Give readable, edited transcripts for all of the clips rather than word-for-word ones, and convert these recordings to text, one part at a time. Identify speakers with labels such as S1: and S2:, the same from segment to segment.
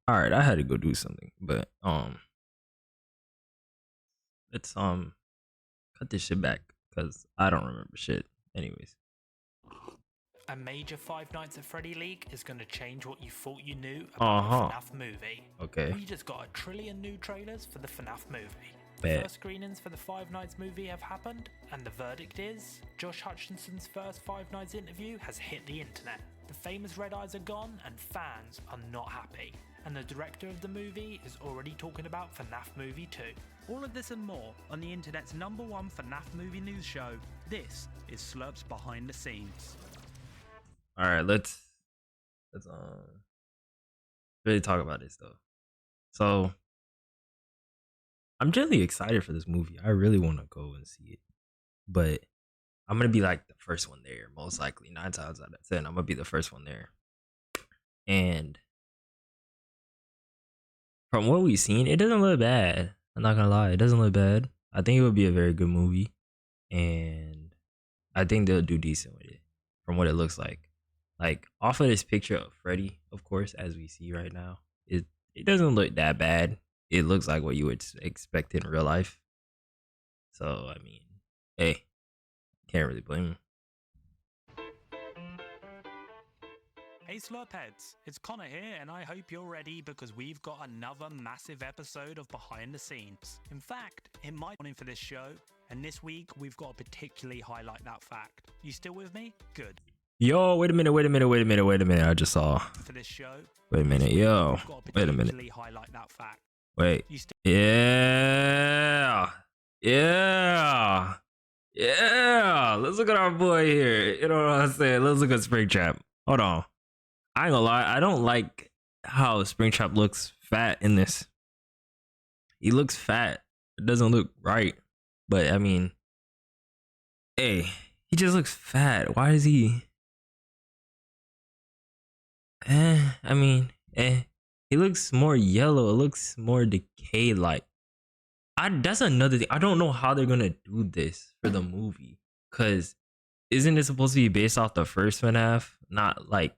S1: All right, I had to go do something, but let's cut this shit back because I don't remember shit. Anyways,
S2: A major Five Nights at Freddy leak is going to change what you thought you knew about the FNAF movie.
S1: Okay.
S2: We just got a trillion new trailers for the FNAF movie. The
S1: Bet.
S2: first screenings for the Five Nights movie have happened, and the verdict is Josh Hutcherson's first Five Nights interview has hit the internet. The famous red eyes are gone, and fans are not happy. And the director of the movie is already talking about FNAF Movie 2. All of this and more on the internet's #1 FNAF movie news show. This is SLUURP's Behind the Scenes.
S1: All right, let's really talk about this though. So I'm generally excited for this movie. I really want to go and see it, but I'm gonna be like the first one there, most likely. 9 times out of 10, I'm gonna be the first one there. And from what we've seen, it doesn't look bad. I'm not gonna lie, it doesn't look bad. I think it would be a very good movie, and I think they'll do decent with it from what it looks like. Like off of this picture of Freddy, of course, as we see right now, it doesn't look that bad. It looks like what you would expect in real life. So I mean, hey, can't really blame him.
S2: Hey Slurp heads, it's Connor here, and I hope you're ready because we've got another massive episode of Behind the Scenes. In fact, it might be for this show, and this week we've got to particularly highlight that fact. You still with me? Good.
S1: Yo, wait a minute. I just saw.
S2: For this show.
S1: Wait a minute, yo. Wait a minute.
S2: Highlight that fact.
S1: Wait. Yeah. Let's look at our boy here. You know what I'm saying? Let's look at Springtrap. Hold on. I ain't gonna lie. I don't like how Springtrap looks fat in this. He looks fat. It doesn't look right. But I mean, hey, he just looks fat. Why is he? He looks more yellow. It looks more decayed. Like, that's another thing. I don't know how they're gonna do this for the movie, cause isn't it supposed to be based off the first FNAF, not like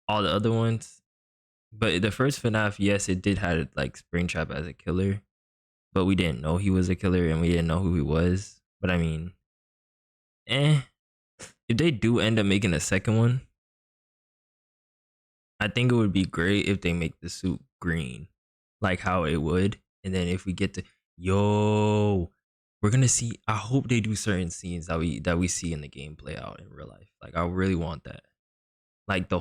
S1: all the other ones? But the first FNAF, yes, it did have like Springtrap as a killer, but we didn't know he was a killer and we didn't know who he was. But I mean, if they do end up making a second one, I think it would be great if they make the suit green, like how it would. And then if we get to, we're gonna see. I hope they do certain scenes that we see in the game play out in real life. Like I really want that. Like the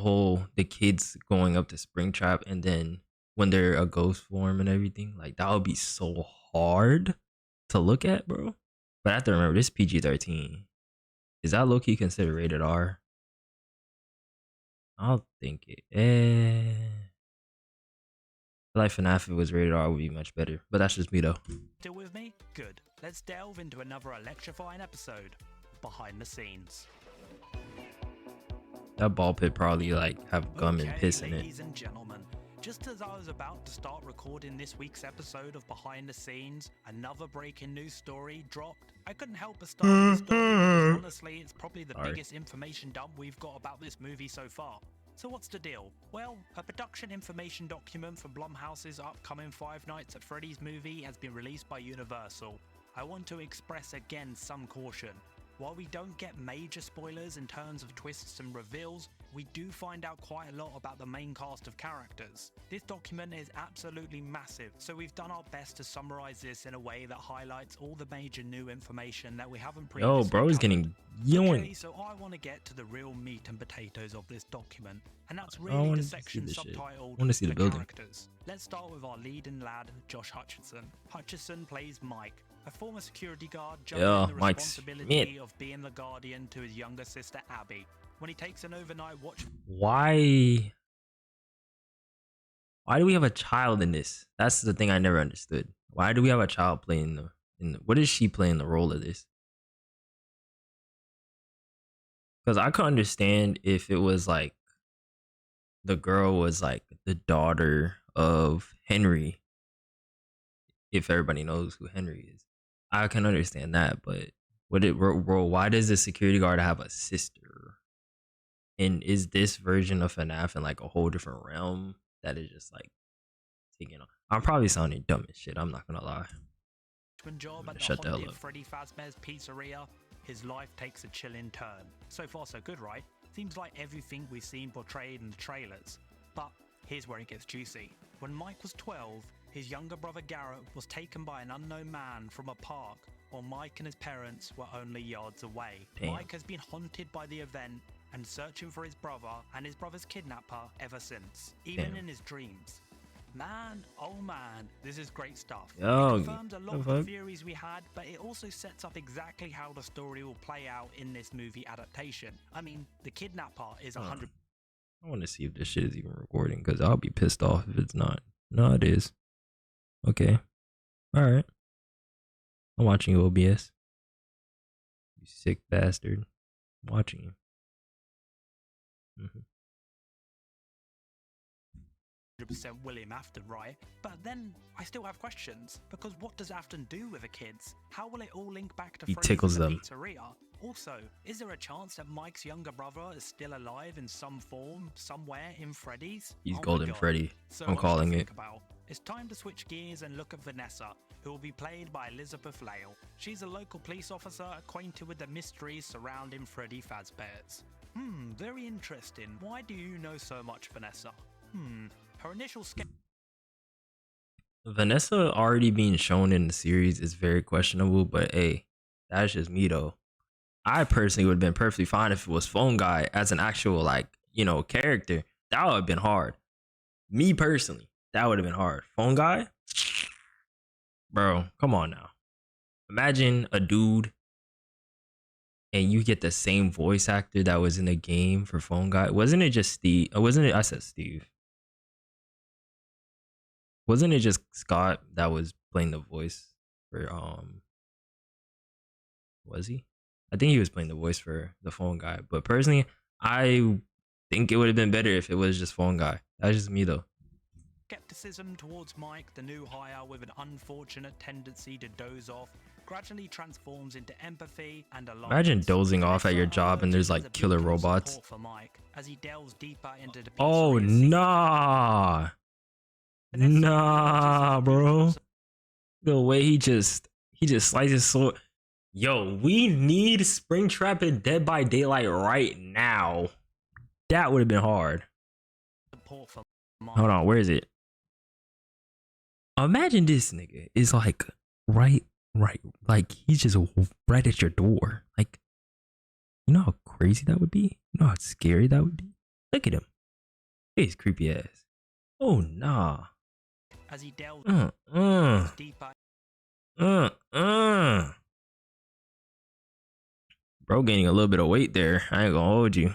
S1: kids going up to Springtrap, and then when they're a ghost form and everything, like that would be so hard to look at, bro. But I have to remember this PG-13. Is that low-key considered rated R? I don't think it. Like FNAF, if it was rated R, would be much better. But that's just me, though.
S2: Still with me? Good. Let's delve into another electrifying episode of Behind the Scenes.
S1: That ball pit probably like have gum and piss in it.
S2: Ladies and gentlemen, just as I was about to start recording this week's episode of Behind the Scenes, another breaking news story dropped. I couldn't help but start with the story because honestly, it's probably the biggest information dump we've got about this movie so far. So what's the deal? Well, a production information document for Blumhouse's upcoming Five Nights at Freddy's movie has been released by Universal. I want to express again some caution. While we don't get major spoilers in terms of twists and reveals, we do find out quite a lot about the main cast of characters. This document is absolutely massive, so we've done our best to summarize this in a way that highlights all the major new information that we haven't previously
S1: Yo, bro is getting yoink.
S2: Okay, so I want to get to the real meat and potatoes of this document, and that's really the section subtitled The Characters. Let's start with our leading lad, Josh Hutcherson. Hutcherson plays Mike, a former security guard juggling the responsibility of being the guardian to his younger sister Abby. When he takes an overnight watch.
S1: Why do we have a child in this? That's the thing I never understood. Why do we have a child playing what is she playing the role of this? Because I could understand if it was like the girl was like the daughter of Henry. If everybody knows who Henry is, I can understand that. But why does the security guard have a sister? And is this version of FNAF in like a whole different realm? that is just like taking on. I'm probably sounding dumb as shit. I'm not gonna lie.
S2: Job at the
S1: Shut the hell
S2: haunted
S1: up.
S2: Freddy Fazbear's Pizzeria, his life takes a chilling turn. So far so good, right? Seems like everything we've seen portrayed in the trailers. But here's where it gets juicy. When Mike was 12, his younger brother Garrett was taken by an unknown man from a park while Mike and his parents were only yards away.
S1: Damn.
S2: Mike has been haunted by the event and searching for his brother and his brother's kidnapper ever since, even
S1: Damn.
S2: in his dreams. Man, oh man, this is great stuff.
S1: Yo,
S2: It confirms a lot of the theories we had, but it also sets up exactly how the story will play out in this movie adaptation. I mean, the kidnapper is 100%.
S1: I want to see if this shit is even recording because I'll be pissed off if it's not. No, it is. Okay. All right. I'm watching you, OBS. You sick bastard. I'm watching you.
S2: William Afton, right? But then I still have questions, because what does Afton do with the kids? How will it all link back to
S1: He
S2: Freddy's
S1: tickles
S2: and the
S1: them.
S2: pizzeria? Also, is there a chance that Mike's younger brother is still alive in some form, somewhere in Freddy's?
S1: He's
S2: Oh my
S1: Golden
S2: God.
S1: Freddy.
S2: So
S1: I'm
S2: much to
S1: calling
S2: think
S1: it.
S2: about. It's time to switch gears and look at Vanessa, who will be played by Elizabeth Lale. She's a local police officer acquainted with the mysteries surrounding Freddy Fazbear's. Very interesting. Why do you know so much, Vanessa? Her initial sketch.
S1: Vanessa already being shown in the series is very questionable, but hey, that's just me though. I personally would have been perfectly fine if it was Phone Guy as an actual, like, you know, character. That would have been hard. Me personally, that would have been hard. Phone Guy? Bro, come on now. Imagine a dude and you get the same voice actor that was in the game for Phone Guy. Wasn't it just Steve? Wasn't it? I said Steve. Wasn't it just Scott that was playing the voice for was he? I think he was playing the voice for the Phone Guy. But personally, I think it would have been better if it was just Phone Guy. That's just me though.
S2: Skepticism towards Mike, the new hire with an unfortunate tendency to doze off, gradually transforms into empathy and alliance.
S1: Imagine dozing off at your job and there's like killer robots.
S2: For Mike as he delves deeper into the
S1: Oh
S2: pizzeria's
S1: nah. Nah, bro. The way he just slices so. Yo, we need Springtrap and Dead by Daylight right now. That would have been hard.
S2: support for
S1: Hold on, where is it? Imagine this nigga is like right, like he's just right at your door. Like, you know how crazy that would be? You know how scary that would be? Look at him. He's creepy ass. Oh nah.
S2: as he delves deeper.
S1: Bro gaining a little bit of weight there. I ain't gonna hold you.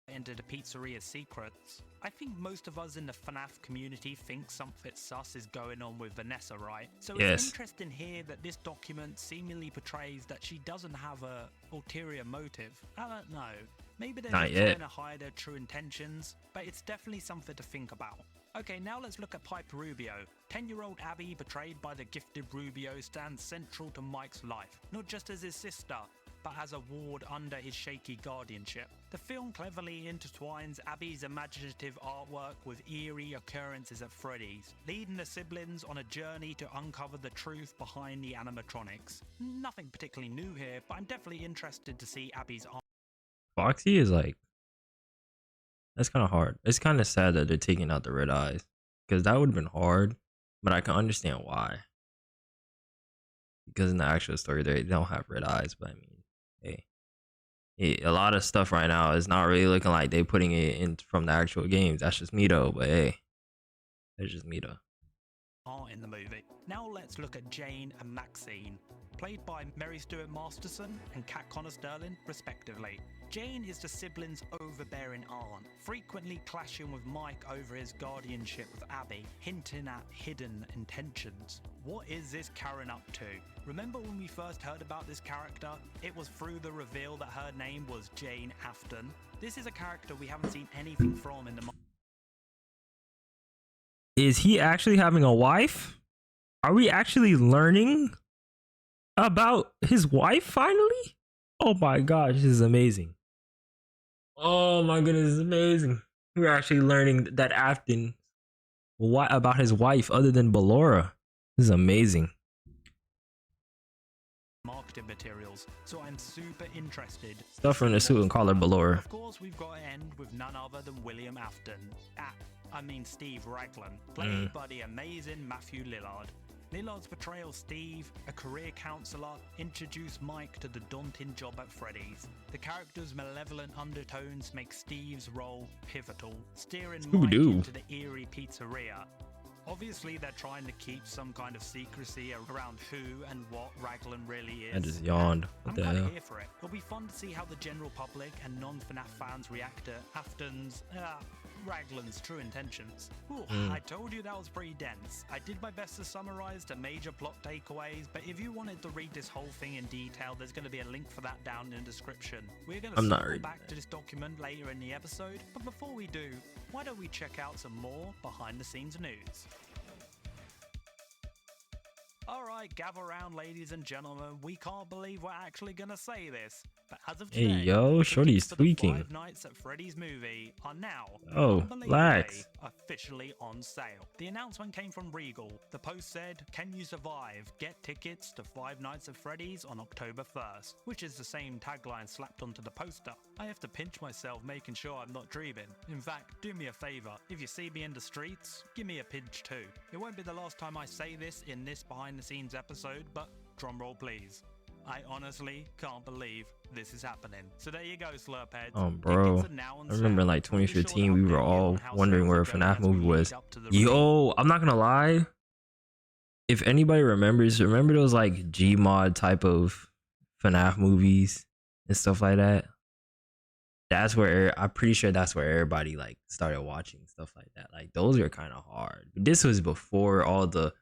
S2: Into the pizzeria's secrets. I think most of us in the Fnaf community think something sus is going on with Vanessa, right? So
S1: Yes.
S2: it's interesting here that this document seemingly portrays that she doesn't have a ulterior motive. I don't know. Maybe they're
S1: Not
S2: just
S1: yet.
S2: trying to hide their true intentions, but it's definitely something to think about. Okay, now let's look at Piper Rubio. 10-year-old Abby, betrayed by the gifted Rubio, stands central to Mike's life, not just as his sister, but as a ward under his shaky guardianship. The film cleverly intertwines Abby's imaginative artwork with eerie occurrences at Freddy's, leading the siblings on a journey to uncover the truth behind the animatronics. Nothing particularly new here, but I'm definitely interested to see Abby's art.
S1: Foxy is like, that's kind of hard. It's kind of sad that they're taking out the red eyes because that would have been hard, but I can understand why. Because in the actual story, they don't have red eyes, but I mean, hey, a lot of stuff right now is not really looking like they putting it in from the actual games. That's just me though, but hey, that's just me though.
S2: In the movie. Now let's look at Jane and Maxine, played by Mary Stuart Masterson and Kat Connor Sterling, respectively. Jane is the siblings' overbearing aunt, frequently clashing with Mike over his guardianship of Abby, hinting at hidden intentions. What is this Karen up to? Remember when we first heard about this character? It was through the reveal that her name was Jane Afton. This is a character we haven't seen anything from in the
S1: Is he actually having a wife? Are we actually learning about his wife finally? Oh my gosh, this is amazing. Oh my goodness, this is amazing. We're actually learning that Afton's What about his wife other than Ballora? This is amazing.
S2: Marketing materials, so I'm super interested.
S1: Stuff from the suit and collar Ballora.
S2: Of course, we've got to end with none other than William Afton. Steve Raglan, played by the amazing Matthew Lillard. Lillard's portrayal of Steve, a career counselor, introduced Mike to the daunting job at Freddy's. The character's malevolent undertones make Steve's role pivotal, steering Mike into the eerie pizzeria. Obviously, they're trying to keep some kind of secrecy around who and what Raglan really is.
S1: I just yawned. What the hell?
S2: I'm here for it. It'll be fun to see how the general public and non-FNAF fans react to Afton's, Raglan's true intentions. Ooh, I told you that was pretty dense. I did my best to summarize the major plot takeaways, but if you wanted to read this whole thing in detail, there's going to be a link for that down in the description. We're going to circle back to this document later in the episode, but before we do, why don't we check out some more behind-the-scenes news? Alright, gather around, ladies and gentlemen. We can't believe we're actually gonna say this, but as of today,
S1: hey yo, Shorty's tweaking.
S2: Five Nights at Freddy's movie are now officially on sale. The announcement came from Regal. The post said, "Can you survive? Get tickets to Five Nights at Freddy's on October 1st," which is the same tagline slapped onto the poster. I have to pinch myself making sure I'm not dreaming. In fact, do me a favor. If you see me in the streets, give me a pinch too. It won't be the last time I say this in this behind the scenes episode, but drumroll please. I honestly can't believe this is happening. So there you go, SLUURP heads.
S1: Oh, bro. I remember in like 2015, we were all wondering where a FNAF movie was. Yo, I'm not gonna lie. If anybody remembers, remember those like Gmod type of FNAF movies and stuff like that? That's where I'm pretty sure that's where everybody like started watching stuff like that. Like those are kind of hard. But this was before all the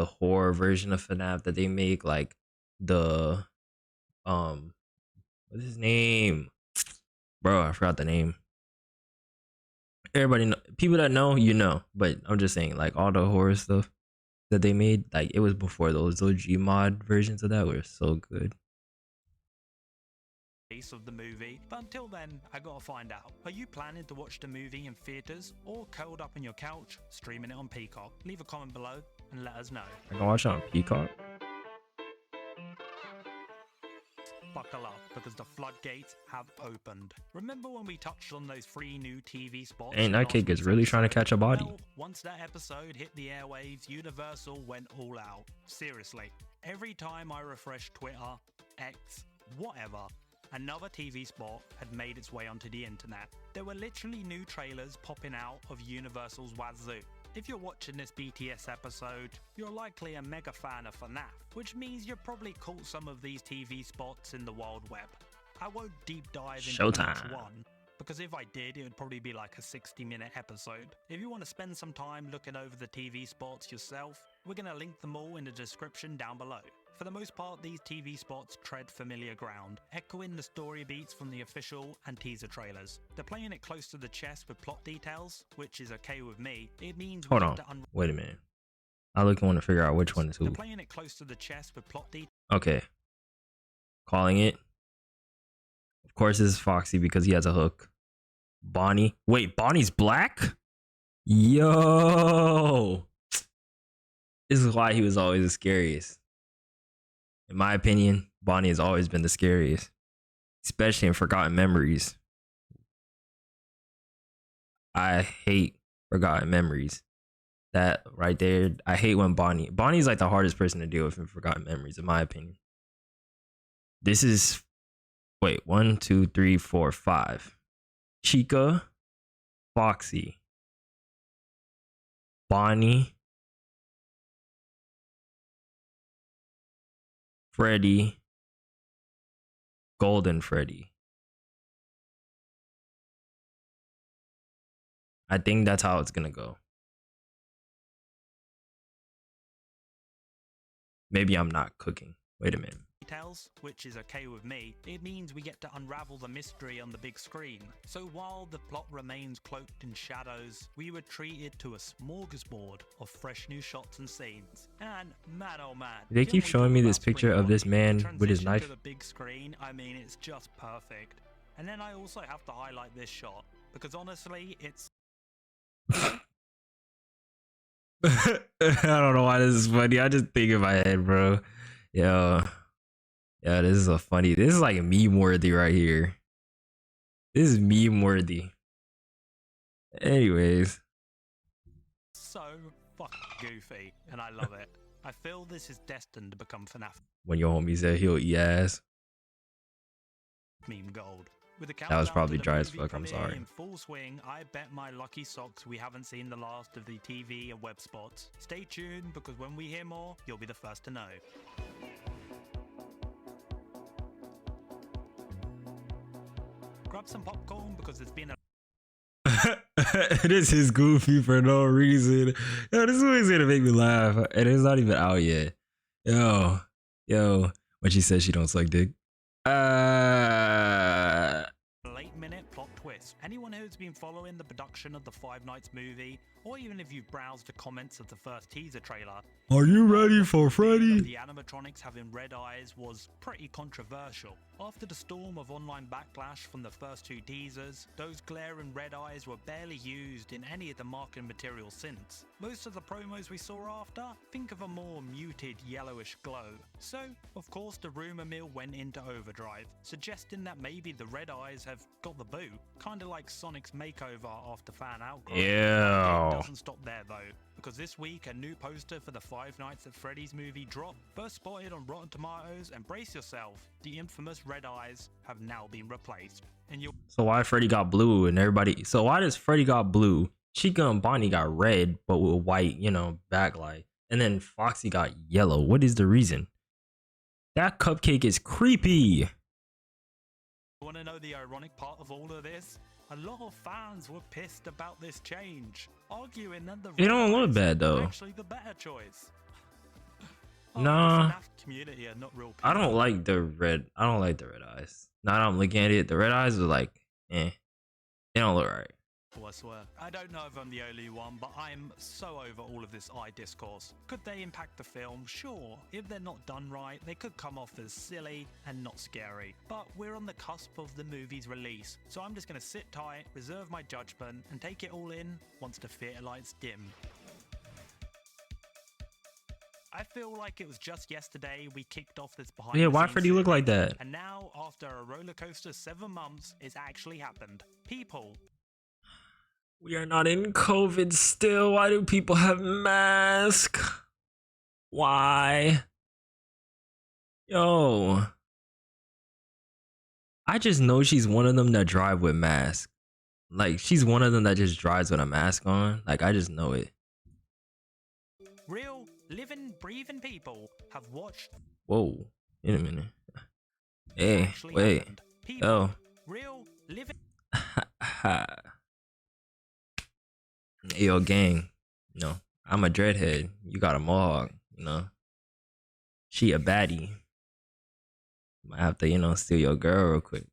S1: horror version of FNAF that they make, like the what's his name, bro? I forgot the name. Everybody know, people that know, you know, but I'm just saying, like all the horror stuff that they made, like it was before those Gmod versions of that were so good.
S2: Of the movie, but until then, I gotta find out, are you planning to watch the movie in theaters or curled up on your couch streaming it on Peacock? Leave a comment below and let us know.
S1: I can watch it on Peacock.
S2: Buckle up, because the floodgates have opened. Remember when we touched on those 3 new TV spots?
S1: And that kid is really trying to catch a body.
S2: Well, once that episode hit the airwaves, Universal went all out. Seriously, every time I refresh Twitter, X, whatever, another TV spot had made its way onto the internet. There were literally new trailers popping out of Universal's Wazoo. If you're watching this BTS episode, you're likely a mega fan of FNAF, which means you've probably caught some of these TV spots in the wild web. I won't deep dive into each one, because if I did, it would probably be like a 60-minute episode. If you want to spend some time looking over the TV spots yourself, we're going to link them all in the description down below. For the most part, these TV spots tread familiar ground, echoing the story beats from the official and teaser trailers. They're playing it close to the chest with plot details, which is okay with me. It means
S1: hold on, wait a minute. I want to figure out which one is who.
S2: They're playing it close to the chest with plot details.
S1: Okay, calling it. Of course, this is Foxy because he has a hook. Bonnie. Wait, Bonnie's black? Yo, this is why he was always the scariest. In my opinion, Bonnie has always been the scariest, especially in Forgotten Memories. I hate Forgotten Memories. That right there, I hate when Bonnie's like the hardest person to deal with in Forgotten Memories, in my opinion. This is, wait, 1, 2, 3, 4, 5. Chica, Foxy, Bonnie, Freddy, Golden Freddy. I think that's how it's gonna go. Maybe I'm not cooking. Wait a minute.
S2: Details, which is okay with me. It means we get to unravel the mystery on the big screen. So while the plot remains cloaked in shadows, we were treated to a smorgasbord of fresh new shots and scenes. And man oh man,
S1: they keep showing me this picture of this man with his knife.
S2: To the big screen, I mean, it's just perfect. And then I also have to highlight this shot because honestly, it's
S1: I don't know why this is funny. I just think in my head, bro. Yo, yeah, this is a funny. This is like meme worthy right here. This is meme worthy. Anyways,
S2: So fucking goofy, and I love it. I feel this is destined to become Fnaf
S1: when your homie said he'll eat ass,
S2: meme gold. With the
S1: that was
S2: countdown
S1: probably
S2: to the
S1: dry as
S2: movie
S1: fuck. I'm
S2: premiere
S1: sorry.
S2: in full swing, I bet my lucky socks we haven't seen the last of the TV and web spots. Stay tuned, because when we hear more, you'll be the first to know. Grab some popcorn, because there's been a
S1: This is goofy for no reason. Yo, this movie's gonna make me laugh, and it's not even out yet. Yo, when she says she don't suck dick.
S2: late-minute plot twist. Anyone who's been following the production of the Five Nights movie, or even if you've browsed the comments of the first teaser trailer,
S1: Are you ready for Freddy?
S2: the animatronics having red eyes was pretty controversial. After the storm of online backlash from the first two teasers, those glaring red eyes were barely used in any of the marketing material since. Most of the promos we saw after, think of a more muted yellowish glow. So, of course, the rumor mill went into overdrive, suggesting that maybe the red eyes have got the boot, kinda like Sonic's makeover after fan outcry.
S1: Ew.
S2: It doesn't stop there though, because this week a new poster for the Five Nights at Freddy's movie dropped. First spotted on Rotten Tomatoes, and brace yourself, the infamous red eyes have now been replaced. And you
S1: So why Freddy got blue and everybody? So why does Freddy got blue? Chica and Bonnie got red, but with white, backlight, and then Foxy got yellow. What is the reason? That cupcake is creepy.
S2: want to know the ironic part of all of this? A lot of fans were pissed about this change, arguing that the
S1: It don't
S2: red
S1: look
S2: eyes
S1: bad, though.
S2: are actually the better choice.
S1: Nah.
S2: The FNAF community are not real
S1: I don't
S2: people.
S1: like the red. I don't like the red eyes. Now that I'm looking at it, the red eyes are like, They don't look right.
S2: I swear. I don't know if I'm the only one, but I'm so over all of this eye discourse. Could they impact the film? Sure. If they're not done right, they could come off as silly and not scary. But we're on the cusp of the movie's release, so I'm just going to sit tight, reserve my judgment, and take it all in once the theatre lights dim. I feel like it was just yesterday we kicked off this behind
S1: Yeah,
S2: the
S1: why
S2: scenes
S1: Freddy look like
S2: series,
S1: that?
S2: and now, after a roller coaster 7 months, it's actually happened. People
S1: We are not in COVID still. Why do people have masks? Why? Yo. I just know she's one of them that drive with masks. Like, she's one of them that just drives with a mask on. Like, I just know it.
S2: real, living, breathing people have watched
S1: Whoa. Wait a minute. Hey,
S2: actually
S1: wait.
S2: happened. People,
S1: Yo.
S2: real, living.
S1: Yo, gang. I'm a dreadhead. You got a mohawk, She a baddie. Might have to, steal your girl real quick.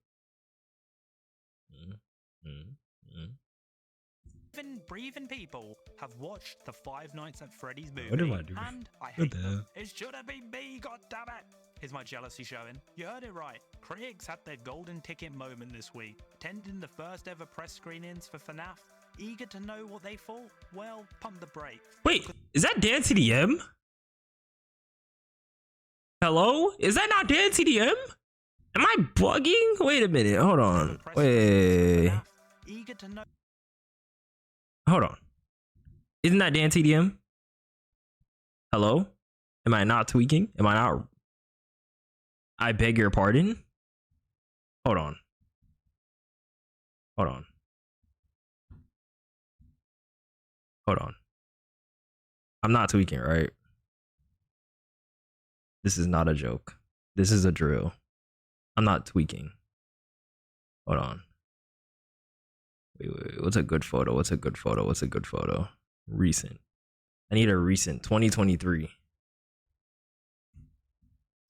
S2: Living, breathing people have watched the Five Nights at Freddy's movie,
S1: What am I doing?
S2: and I
S1: What
S2: hate
S1: the
S2: them.
S1: hell?
S2: It should have been me, goddammit! Is my jealousy showing? You heard it right. Critics had their golden ticket moment this week, attending the first ever press screenings for Fnaf. Eager to know what they thought? Well, pump the brakes.
S1: Wait, is that Dan TDM? Hello? Is that not Dan TDM? Am I bugging? Wait a minute. Hold on.
S2: Press
S1: Wait.
S2: screenings for FNAF, eager to know.
S1: Hold on. Isn't that Dan TDM? Hello? Am I not tweaking? Am I not? I beg your pardon? Hold on. Hold on. Hold on. I'm not tweaking, right? This is not a joke. This is a drill. I'm not tweaking. Hold on. Wait. What's a good photo? What's a good photo? What's a good photo? Recent. I need a recent. 2023.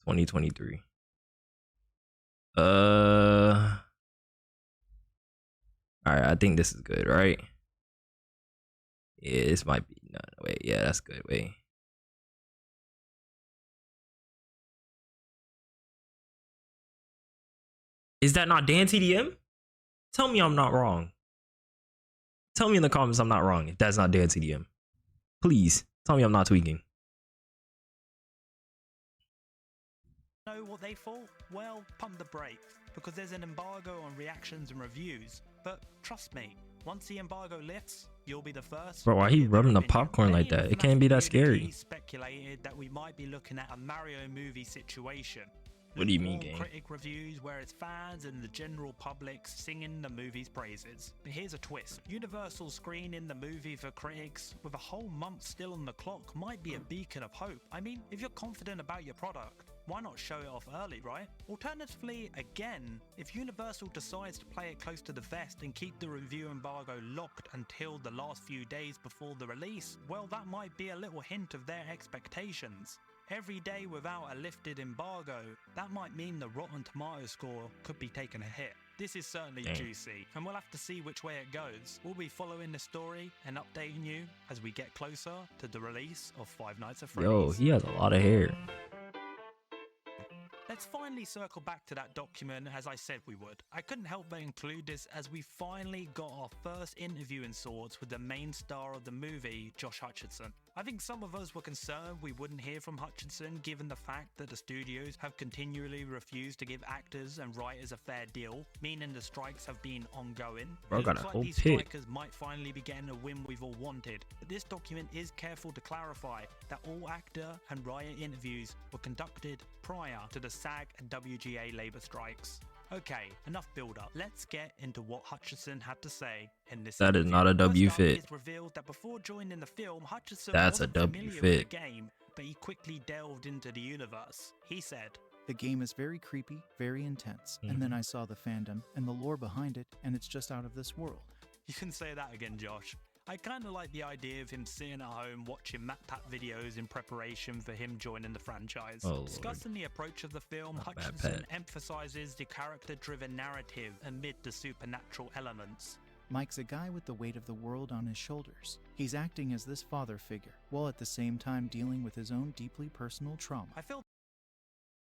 S1: 2023. Alright, I think this is good, right? Yeah, this might be. No, wait. Yeah, that's good. Wait. Is that not Dan TDM? Tell me I'm not wrong. Tell me in the comments I'm not wrong if that's not Dan TDM. Please tell me I'm not tweaking.
S2: Know what they thought? Well, pump the brakes, because there's an embargo on reactions and reviews. But trust me, once the embargo lifts, you'll be the first.
S1: Bro, why he rubbing the popcorn like that? It can't be that scary.
S2: Speculated that we might be looking at a Mario movie situation.
S1: What do you mean, gang?
S2: Critic reviews where it's fans and the general public singing the movie's praises. But here's a twist. Universal screening the movie for critics with a whole month still on the clock might be a beacon of hope. I mean, if you're confident about your product, why not show it off early, right? Alternatively, again, if Universal decides to play it close to the vest and keep the review embargo locked until the last few days before the release, well, that might be a little hint of their expectations. Every day without a lifted embargo, that might mean the Rotten Tomatoes score could be taking a hit. This is certainly juicy, and we'll have to see which way it goes. We'll be following the story and updating you as we get closer to the release of Five Nights at Freddy's.
S1: Yo, he has a lot of hair.
S2: Let's finally circle back to that document as I said we would. I couldn't help but include this as we finally got our first interview in sorts with the main star of the movie, Josh Hutcherson. I think some of us were concerned we wouldn't hear from Hutcherson given the fact that the studios have continually refused to give actors and writers a fair deal, meaning the strikes have been ongoing.
S1: Bro,
S2: It
S1: got
S2: looks
S1: a
S2: like
S1: whole
S2: these
S1: pit.
S2: strikers might finally be getting a win we've all wanted, but this document is careful to clarify that all actor and writer interviews were conducted prior to the SAG and WGA labour strikes. Okay, enough build-up. Let's get into what Hutcherson had to say in this
S1: That is
S2: interview.
S1: not a W
S2: First up,
S1: fit.
S2: it's revealed that before joining the film, Hutcherson
S1: That's a
S2: wasn't
S1: W
S2: familiar
S1: fit.
S2: with the game, but he quickly delved into the universe. He said,
S3: The game is very creepy, very intense, and then I saw the fandom and the lore behind it, and it's just out of this world.
S2: "You can say that again, Josh." I kind of like the idea of him sitting at home watching MatPat videos in preparation for him joining the franchise.
S1: Oh, Lord.
S2: Discussing the approach of the film,
S1: Not bad,
S2: Hutcherson
S1: Pat.
S2: emphasizes the character-driven narrative amid the supernatural elements.
S3: Mike's a guy with the weight of the world on his shoulders. He's acting as this father figure, while at the same time dealing with his own deeply personal trauma.
S2: I feel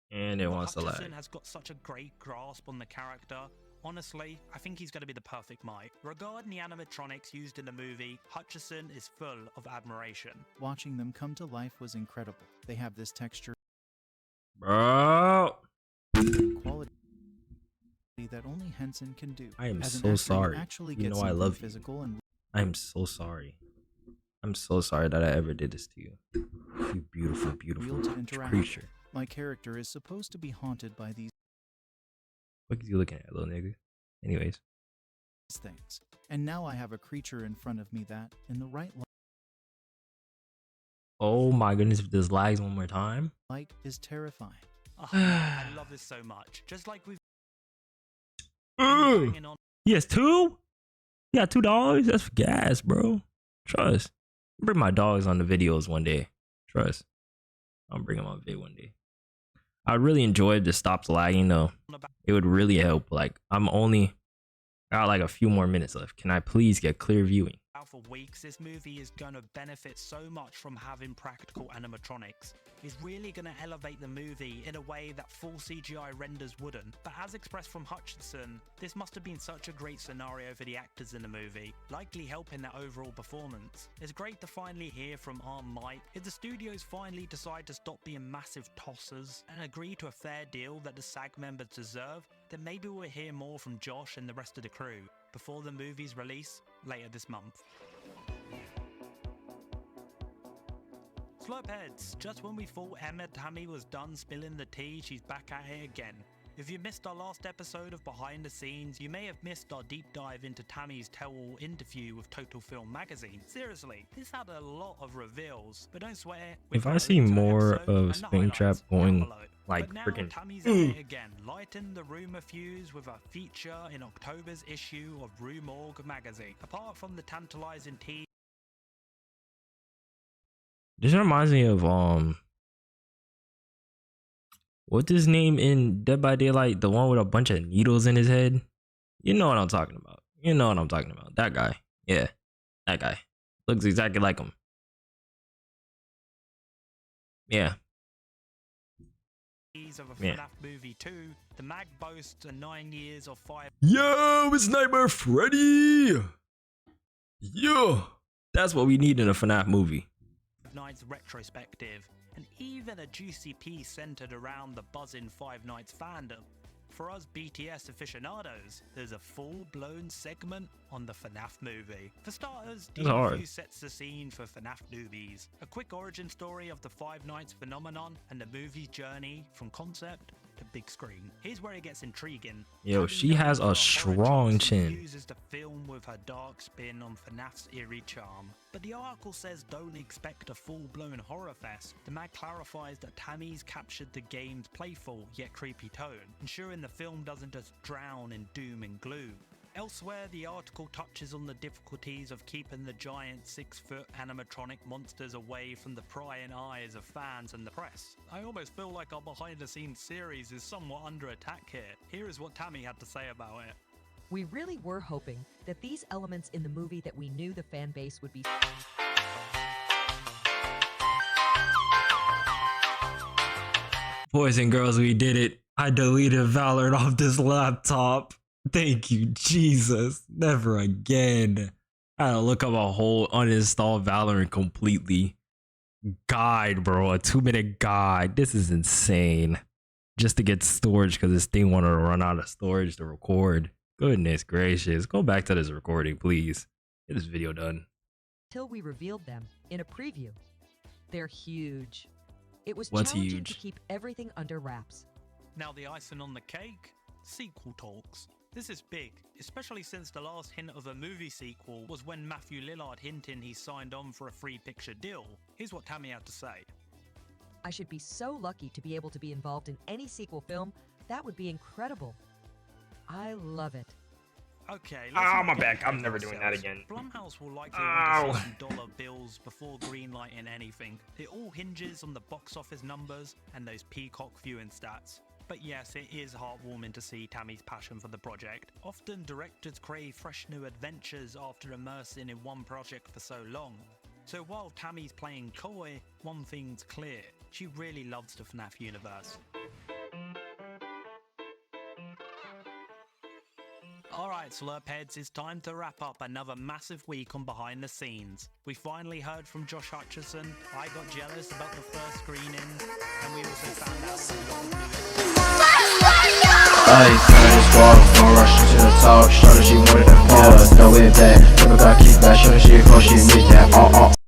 S1: And it wants to
S2: Hutcherson
S1: lag.
S2: has got such a great grasp on the character. Honestly, I think he's going to be the perfect Mike. Regarding the animatronics used in the movie, Hutcherson is full of admiration.
S3: Watching them come to life was incredible. They have this texture
S1: Bro,
S3: and quality that only Henson can do.
S1: I am
S3: As an
S1: so
S3: actor,
S1: sorry.
S3: You actually
S1: You
S3: get
S1: know I
S3: something
S1: love you.
S3: physical and
S1: I am so sorry. I'm so sorry that I ever did this to you. You beautiful, beautiful
S3: real to interact.
S1: creature.
S3: My character is supposed to be haunted by these
S1: What are you looking at, little nigga? Anyways.
S3: things. And now I have a creature in front of me that, in the right
S1: Oh my goodness, if this lags one more time.
S3: light, is terrifying.
S2: Oh, I love this so much. Just like we've
S1: Ugh.
S2: banging on
S1: He has two? He got $2? That's for gas, bro. Trust. I'll bring my dogs on the videos one day. Trust. I'll bring them on vid one day. I really enjoyed the stops lagging though.
S2: about
S1: It would really help. Like I got like a few more minutes left. Can I please get clear viewing?
S2: for weeks, this movie is going to benefit so much from having practical animatronics. It's really going to elevate the movie in a way that full CGI renders wouldn't. But as expressed from Hutcherson, this must have been such a great scenario for the actors in the movie, likely helping their overall performance. It's great to finally hear from Aunt Mike. If the studios finally decide to stop being massive tossers and agree to a fair deal that the SAG members deserve, then maybe we'll hear more from Josh and the rest of the crew before the movie's release later this month. Slurp heads, just when we thought Emma Tammy was done spilling the tea, she's back at it again. If you missed our last episode of Behind the Scenes, you may have missed our deep dive into Tammy's tell-all interview with Total Film magazine. Seriously, this had a lot of reveals, but don't sweat.
S1: If I see more of Springtrap going like
S2: but now
S1: freaking
S2: Tammy's at it again, lighten the rumor fuse with a feature in October's issue of Rue Morgue magazine. Apart from the tantalizing tea,
S1: this reminds me of what's his name in Dead by Daylight, the one with a bunch of needles in his head. You know what I'm talking about. You know what I'm talking about. That guy. Yeah, that guy looks exactly like him. Yeah.
S2: of a Fnaf movie 2, the mag boasts a 9 years of fire.
S1: Yo, it's Nightmare Freddy. Yo, that's what we need in a FNAF movie.
S2: Nights retrospective, and even a juicy piece centered around the buzzing Five Nights fandom. For us BTS aficionados, there's a full-blown segment on the Fnaf movie. For starters, the review sets the scene for Fnaf newbies, a quick origin story of the Five Nights phenomenon and the movie's journey from concept to big screen. Here's where it gets intriguing.
S1: Yo, she has a strong chin.
S2: Uses the film with her dark spin on Fnaf's eerie charm. But the article says don't expect a full-blown horror fest. The mag clarifies that Tammy's captured the game's playful yet creepy tone, ensuring the film doesn't just drown in doom and gloom. Elsewhere, the article touches on the difficulties of keeping the giant 6-foot animatronic monsters away from the prying eyes of fans and the press. I almost feel like our behind-the-scenes series is somewhat under attack here. Here is what Tammy had to say about it.
S4: We really were hoping that these elements in the movie that we knew the fan base would be.
S1: Boys and girls, we did it. I deleted Valorant off this laptop. Thank you, Jesus. Never again. I had to look up a whole uninstall Valorant completely. Guide, bro. A 2-minute guide. This is insane. Just to get storage because this thing wanted to run out of storage to record. Goodness gracious. Go back to this recording, please. Get this video done.
S4: Till we revealed them in a preview. They're huge. It was
S1: What's
S4: challenging
S1: huge?
S4: to keep everything under wraps.
S2: Now the icing on the cake? Sequel talks. This is big, especially since the last hint of a movie sequel was when Matthew Lillard hinting he signed on for a free picture deal. Here's what Tammy had to say.
S4: I should be so lucky to be able to be involved in any sequel film. That would be incredible. I love it.
S2: Okay,
S1: my back. I'm never doing that again.
S2: Blumhouse will likely want to see some dollar bills before greenlighting anything. It all hinges on the box office numbers and those Peacock viewing stats. But yes, it is heartwarming to see Tammy's passion for the project. Often directors crave fresh new adventures after immersing in one project for so long. So while Tammy's playing coy, one thing's clear. She really loves the Fnaf universe. Alright SLUURP heads, it's time to wrap up another massive week on Behind the Scenes. We finally heard from Josh Hutcherson, I got jealous about the first screening, and we also found out
S5: gon' rush to the top, shorty she wanted that pause, throw it back, never got kicked back, shorty she close, she needs that,